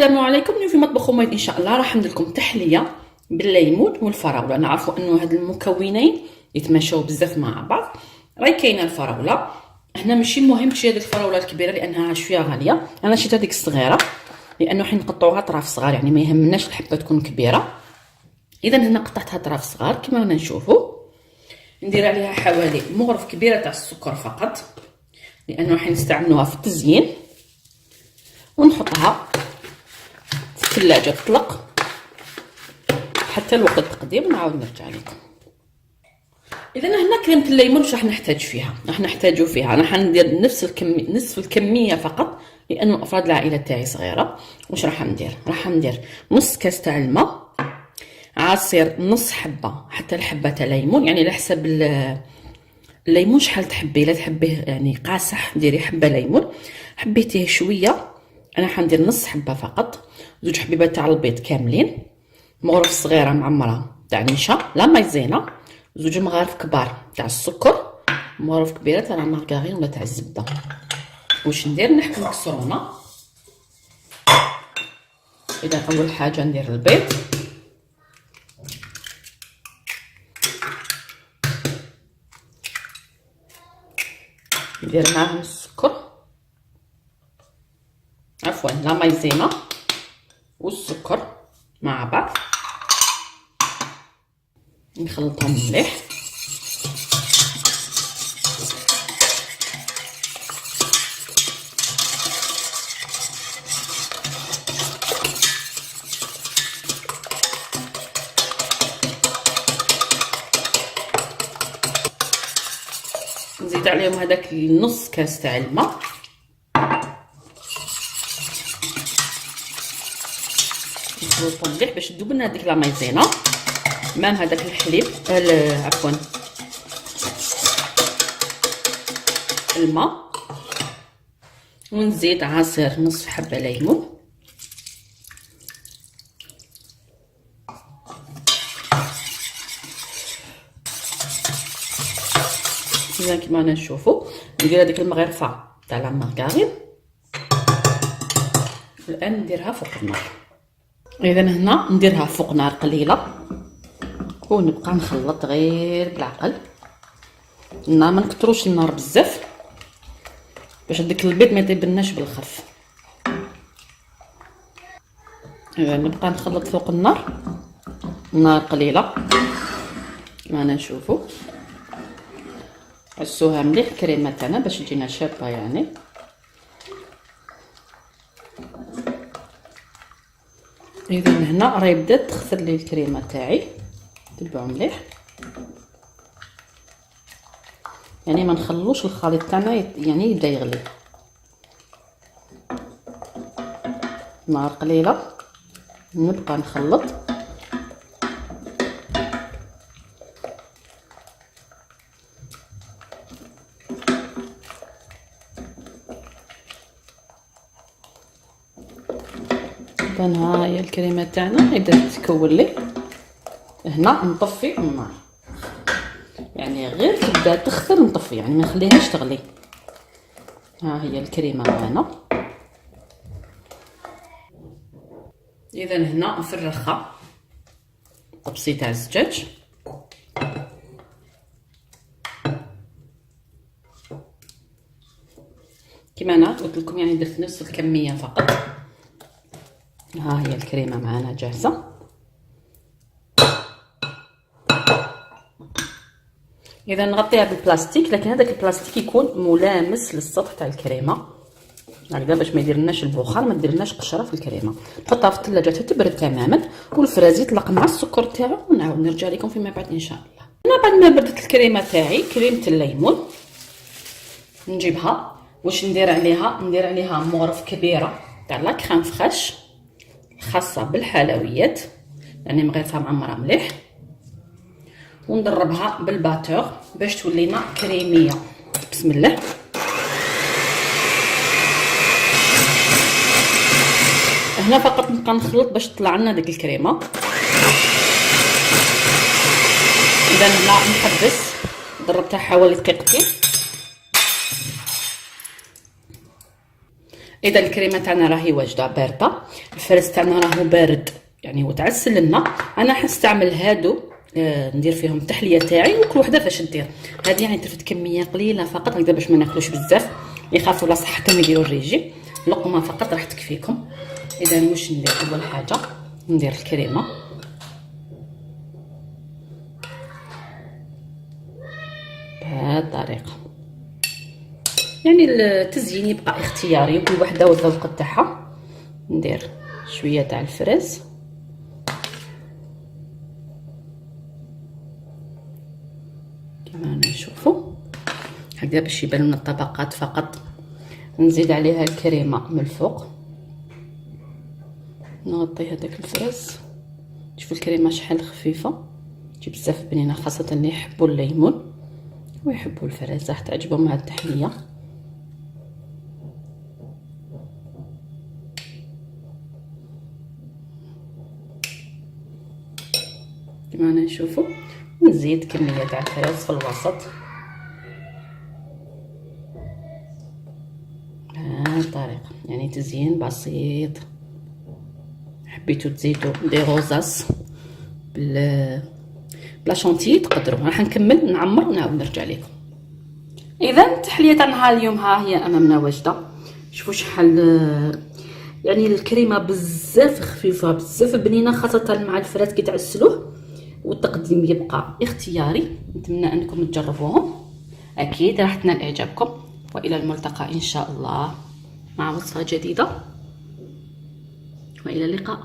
السلام عليكم. اليوم في مطبخ أميد ان شاء الله راح ندير لكم تحليه بالليمون والفراوله. نعرفوا انه هاد المكونين يتماشاو بزاف مع بعض. راهي كاينه الفراوله هنا، ماشي مهم تشري هذيك الفراوله الكبيره لانها شويه غاليه. انا شريت هذيك الصغيره لانه حين نقطعوها طراف صغار، يعني ما يهمناش الحبه تكون كبيره. اذا هنا قطعتها طراف صغار كما رانا نشوفوا. ندير عليها حوالي مغرف كبيره تاع السكر فقط لانه حين نستعملوها في التزيين، ونحطها في الثلاجه تطلق حتى الوقت التقديم ونعاود نرجع لكم. اذا هنا كريمه الليمون واش راح نحتاج فيها؟ راح نحتاجو فيها انا حندير نصف الكميه فقط لانه افراد العائله تاعي صغيره. واش راح ندير؟ راح ندير نص كاس تاع الماء، عصير نص حبه حتى الحبه تاع ليمون، يعني على حسب الليمون شحال تحبي. لا تحبيه يعني قاصح ديري حبه ليمون، حبيتيه شويه انا حندير نص حبه فقط. زوج حبيبات تاع البيض كاملين، مغرف صغيره معمره تاع نشا لا مايزينا، زوج مغارف كبار تاع السكر، مغرف كبيره تاع المارغرين ولا تاع الزبده. واش ندير؟ نحك مكسرونه. اذا اول حاجه ندير البيض، ندير معاهم السكر، عفوا لا مايزينا والسكر مع بعض، نخلطهم مليح. نزيد عليهم هذاك النص كاس تاع الماء، نخلطهم مليح باش تذوب لنا هذيك لا مايزينا مع هذاك الحليب عفوا الماء. ونزيد عصير نصف حبه ليمون، اذا كما نشوفوا ندير هذيك المغرفه تاع لا مارغرين والان نديرها فوق النار. اذا هنا نديرها فوق نار قليله ونبقى نخلط غير بالعقل. النار ما نكثروش النار بزاف باش ديك البيض ما يطيبلناش بالخف. اذا نبقى نخلط فوق النار قليله كما نشوفوا. عسوها مليح الكريمه تاعنا باش تجينا شابه يعني. اذا هنا راهي بدات تخثر لي الكريمه تاعي، تبعوا مليح يعني ما نخلوش الخليط تاعنا يعني يبدا يغلي. نار قليله نبقى نخلط. اذا ها هي الكريمه تاعنا بدات تتكون لي. هنا نطفي النار، يعني غير تبدا تخثر نطفي، يعني ما نخليهاش تغلي. ها هي الكريمه معنا. اذا هنا نفرخها طبسي تاع الزجاج. كما انا قلت لكم يعني درت نصف الكميه فقط. ها هي الكريمه معنا جاهزه. اذا نغطيها بالبلاستيك، لكن هذاك البلاستيك يكون ملامس للسطح تاع الكريمه هكذا باش ما يديرلناش البخار، ما يديرلناش قشره في الكريمه. نحطها في الثلاجه حتى تبرد تماما والفراز يطلق مع السكر تاعو ونعاود نرجع لكم فيما بعد ان شاء الله. انا بعد ما بردت الكريمه تاعي، كريمه الليمون، نجيبها واش ندير عليها؟ ندير عليها مغرف كبيره تاع لا كريم فريش خاصه بالحلويات، يعني مغرفه معمره مليح، وندربها بالباتور باش تولينا كريميه. بسم الله. هنا فقط نبقى نخلط باش تطلع لنا ديك الكريمه. اذا هنا نحبس، ضربتها حوالي دقيقتين. اذا الكريمه تاعنا راهي واجده بارده، الفرز تاعنا راهو بارد يعني وتعسل لنا. انا حنستعمل هادو ندير فيهم التحليه تاعي، وكل وحده فاش دير. هذه يعني درت كميه قليله فقط هكذا باش ما ناكلوش بزاف، يخافوا على صحتهم يديروا الريجي. لقمه فقط راح تكفيكم. اذا واش ندير؟ اول حاجه ندير الكريمه بهذه الطريقه. يعني التزيين يبقى اختياري وكل وحده والذوق تاعها. ندير شويه تاع الفرز كما نشوفوا هكذا باش يبان لنا الطبقات فقط. نزيد عليها الكريمه من الفوق، نغطي هذاك الفرز. شوفوا الكريمه شحال خفيفه، تجي بزاف بنينه، خاصه اللي يحبوا الليمون ويحبوا الفرز راح تعجبهم مع التحليه. كما نشوفوا نزيد كميه تاع الفرز في الوسط بهذه الطريقه. يعني تزيين بسيط. حبيتوا تزيدوا دي غوزاس بلا شونتي تقدروا. راح نكمل نعمر ونعاود نرجع لكم. اذا التحليه تاع نهار اليوم ها هي امامنا واجده. شوفوا شحال يعني الكريمه بزاف خفيفه بزاف بنينه، خاصه مع الفرات كي تعسلوه. والتقديم يبقى اختياري. نتمنى انكم تجربوهم، اكيد راح تنال اعجابكم. والى الملتقى ان شاء الله مع وصفه جديده، والى اللقاء.